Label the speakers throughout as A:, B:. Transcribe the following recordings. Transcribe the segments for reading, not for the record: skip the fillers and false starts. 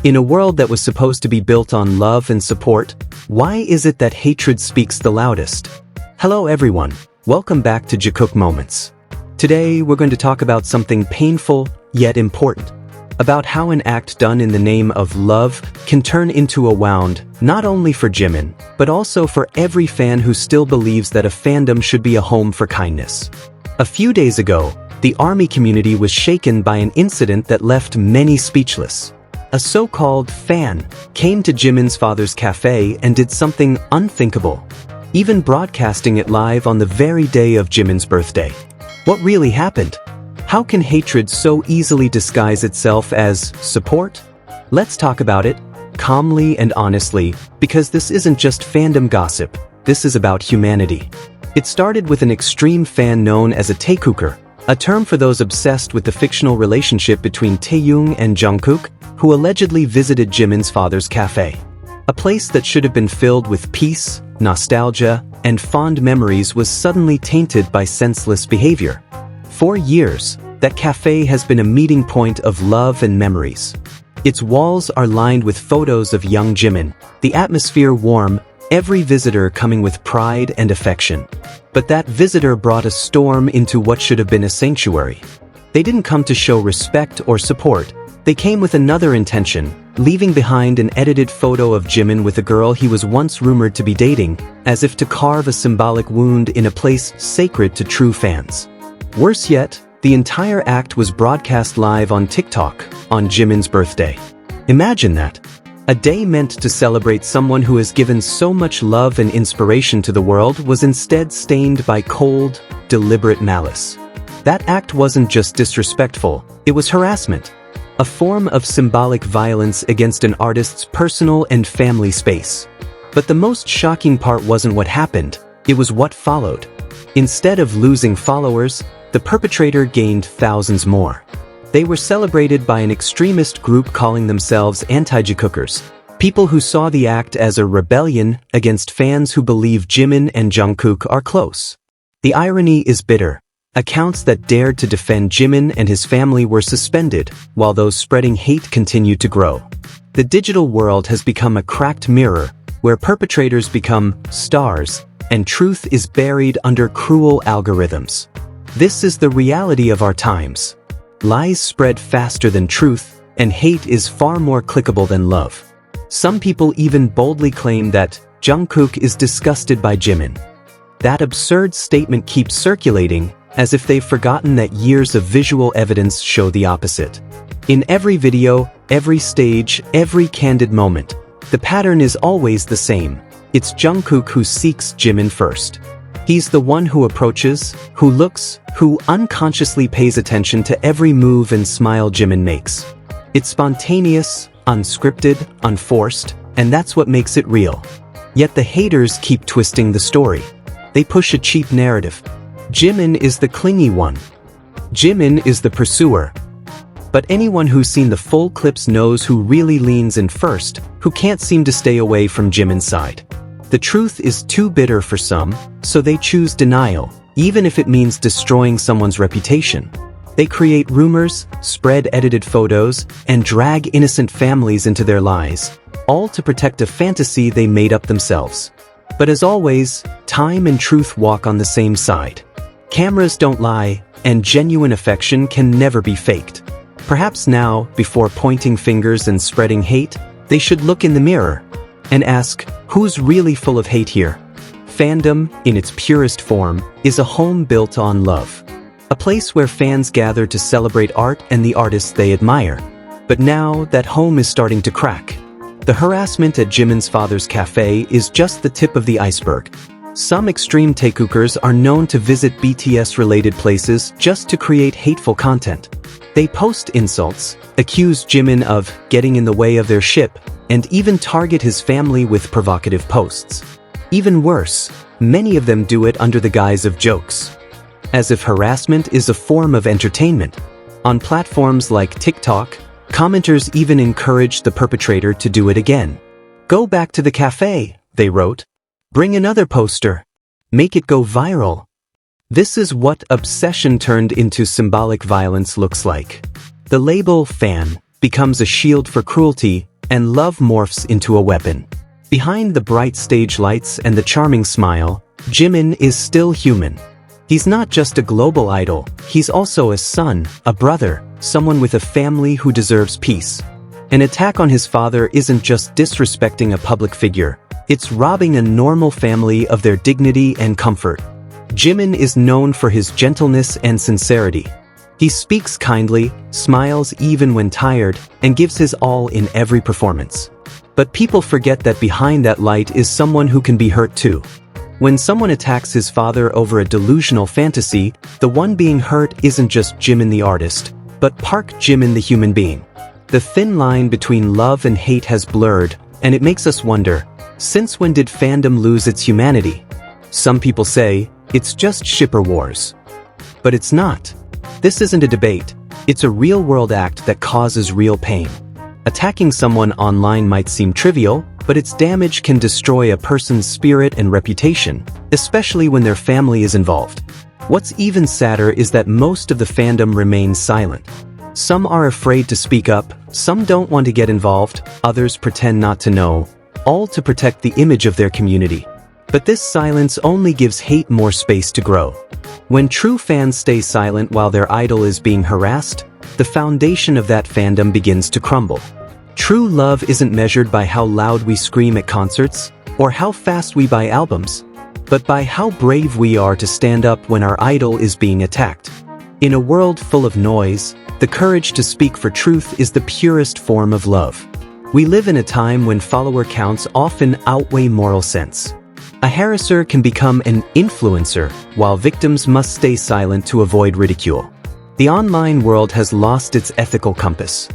A: In a world that was supposed to be built on love and support, why is it that hatred speaks the loudest? Hello everyone, welcome back to Jikook Moments. Today we're going to talk about something painful yet important. About how an act done in the name of love can turn into a wound, not only for Jimin, but also for every fan who still believes that a fandom should be a home for kindness. A few days ago, the ARMY community was shaken by an incident that left many speechless. A so-called fan came to Jimin's father's cafe and did something unthinkable, even broadcasting it live on the very day of Jimin's birthday. What really happened? How can hatred so easily disguise itself as support? Let's talk about it, calmly and honestly, because this isn't just fandom gossip, this is about humanity. It started with an extreme fan known as a Taekooker, a term for those obsessed with the fictional relationship between Taeyoung and Jikook, who allegedly visited Jimin's father's cafe. A place that should have been filled with peace, nostalgia, and fond memories was suddenly tainted by senseless behavior. For years, that cafe has been a meeting point of love and memories. Its walls are lined with photos of young Jimin, the atmosphere warm, every visitor coming with pride and affection. But that visitor brought a storm into what should have been a sanctuary. They didn't come to show respect or support, they came with another intention, leaving behind an edited photo of Jimin with a girl he was once rumored to be dating, as if to carve a symbolic wound in a place sacred to true fans. Worse yet, the entire act was broadcast live on TikTok on Jimin's birthday. Imagine that. A day meant to celebrate someone who has given so much love and inspiration to the world was instead stained by cold, deliberate malice. That act wasn't just disrespectful, it was harassment. A form of symbolic violence against an artist's personal and family space. But the most shocking part wasn't what happened, it was what followed. Instead of losing followers, the perpetrator gained thousands more. They were celebrated by an extremist group calling themselves anti-Jikookers, people who saw the act as a rebellion against fans who believe Jimin and Jikook are close. The irony is bitter. Accounts that dared to defend Jimin and his family were suspended, while those spreading hate continued to grow. The digital world has become a cracked mirror, where perpetrators become stars, and truth is buried under cruel algorithms. This is the reality of our times. Lies spread faster than truth, and hate is far more clickable than love. Some people even boldly claim that Jikook is disgusted by Jimin. That absurd statement keeps circulating, as if they've forgotten that years of visual evidence show the opposite. In every video, every stage, every candid moment, the pattern is always the same. It's Jikook who seeks Jimin first. He's the one who approaches, who looks, who unconsciously pays attention to every move and smile Jimin makes. It's spontaneous, unscripted, unforced, and that's what makes it real. Yet the haters keep twisting the story. They push a cheap narrative. Jimin is the clingy one. Jimin is the pursuer. But anyone who's seen the full clips knows who really leans in first, who can't seem to stay away from Jimin's side. The truth is too bitter for some, so they choose denial, even if it means destroying someone's reputation. They create rumors, spread edited photos, and drag innocent families into their lies, all to protect a fantasy they made up themselves. But as always, time and truth walk on the same side. Cameras don't lie, and genuine affection can never be faked. Perhaps now, before pointing fingers and spreading hate, they should look in the mirror and ask, who's really full of hate here? Fandom, in its purest form, is a home built on love. A place where fans gather to celebrate art and the artists they admire. But now, that home is starting to crack. The harassment at Jimin's father's cafe is just the tip of the iceberg. Some extreme Taekookers are known to visit BTS-related places just to create hateful content. They post insults, accuse Jimin of getting in the way of their ship, and even target his family with provocative posts. Even worse, many of them do it under the guise of jokes. As if harassment is a form of entertainment. On platforms like TikTok, commenters even encourage the perpetrator to do it again. Go back to the cafe, they wrote. Bring another poster. Make it go viral. This is what obsession turned into symbolic violence looks like. The label fan becomes a shield for cruelty, and love morphs into a weapon. Behind the bright stage lights and the charming smile, Jimin is still human. He's not just a global idol, he's also a son, a brother, someone with a family who deserves peace. An attack on his father isn't just disrespecting a public figure, it's robbing a normal family of their dignity and comfort. Jimin is known for his gentleness and sincerity. He speaks kindly, smiles even when tired, and gives his all in every performance. But people forget that behind that light is someone who can be hurt too. When someone attacks his father over a delusional fantasy, the one being hurt isn't just Jimin the artist, but Park Jimin the human being. The thin line between love and hate has blurred, and it makes us wonder, since when did fandom lose its humanity? Some people say, it's just shipper wars. But it's not. This isn't a debate, it's a real-world act that causes real pain. Attacking someone online might seem trivial, but its damage can destroy a person's spirit and reputation, especially when their family is involved. What's even sadder is that most of the fandom remains silent. Some are afraid to speak up, some don't want to get involved, others pretend not to know, all to protect the image of their community. But this silence only gives hate more space to grow. When true fans stay silent while their idol is being harassed, the foundation of that fandom begins to crumble. True love isn't measured by how loud we scream at concerts, or how fast we buy albums, but by how brave we are to stand up when our idol is being attacked. In a world full of noise, the courage to speak for truth is the purest form of love. We live in a time when follower counts often outweigh moral sense. A harasser can become an influencer, while victims must stay silent to avoid ridicule. The online world has lost its ethical compass.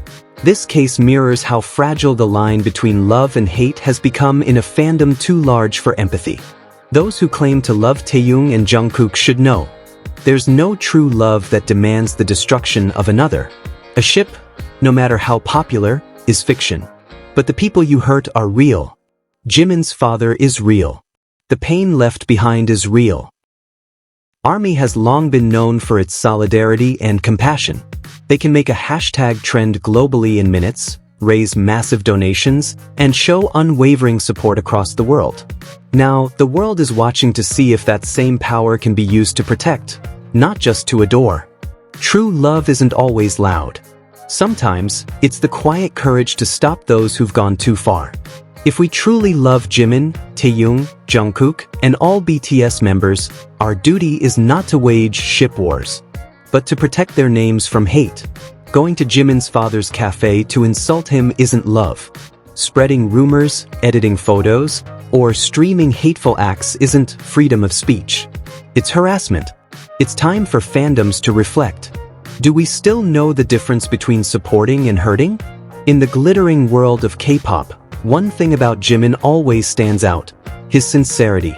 A: This case mirrors how fragile the line between love and hate has become in a fandom too large for empathy. Those who claim to love Taeyoung and Jungkook should know, there's no true love that demands the destruction of another. A ship, no matter how popular, is fiction. But the people you hurt are real. Jimin's father is real. The pain left behind is real. ARMY has long been known for its solidarity and compassion. They can make a hashtag trend globally in minutes, raise massive donations, and show unwavering support across the world. Now, the world is watching to see if that same power can be used to protect, not just to adore. True love isn't always loud. Sometimes, it's the quiet courage to stop those who've gone too far. If we truly love Jimin, Taeyoung, Jungkook, and all BTS members, our duty is not to wage ship wars, but to protect their names from hate. Going to Jimin's father's café to insult him isn't love. Spreading rumors, editing photos, or streaming hateful acts isn't freedom of speech. It's harassment. It's time for fandoms to reflect. Do we still know the difference between supporting and hurting? In the glittering world of K-pop, one thing about Jimin always stands out: his sincerity.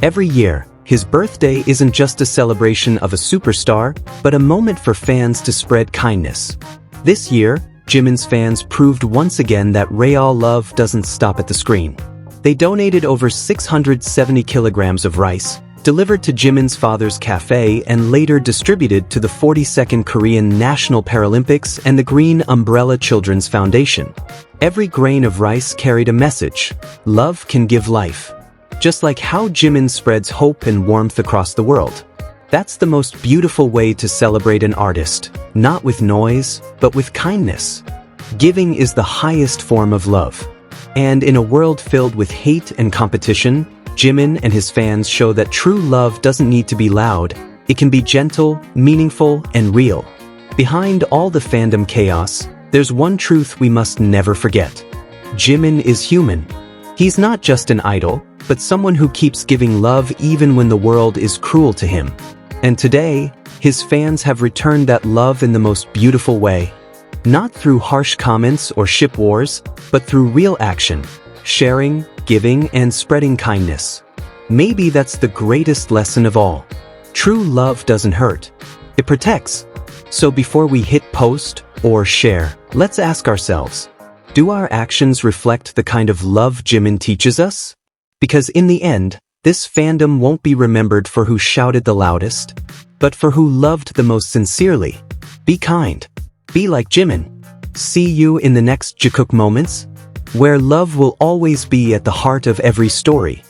A: Every year, his birthday isn't just a celebration of a superstar, but a moment for fans to spread kindness. This year, Jimin's fans proved once again that real love doesn't stop at the screen. They donated over 670 kilograms of rice, delivered to Jimin's father's cafe and later distributed to the 42nd Korean National Paralympics and the Green Umbrella Children's Foundation. Every grain of rice carried a message: love can give life. Just like how Jimin spreads hope and warmth across the world. That's the most beautiful way to celebrate an artist, not with noise, but with kindness. Giving is the highest form of love. And in a world filled with hate and competition, Jimin and his fans show that true love doesn't need to be loud, it can be gentle, meaningful, and real. Behind all the fandom chaos, there's one truth we must never forget. Jimin is human. He's not just an idol, but someone who keeps giving love even when the world is cruel to him. And today, his fans have returned that love in the most beautiful way. Not through harsh comments or ship wars, but through real action, sharing, giving, and spreading kindness. Maybe that's the greatest lesson of all. True love doesn't hurt. It protects. So before we hit post or share, let's ask ourselves, do our actions reflect the kind of love Jimin teaches us? Because in the end, this fandom won't be remembered for who shouted the loudest, but for who loved the most sincerely. Be kind. Be like Jimin. See you in the next Jikook Moments, where love will always be at the heart of every story.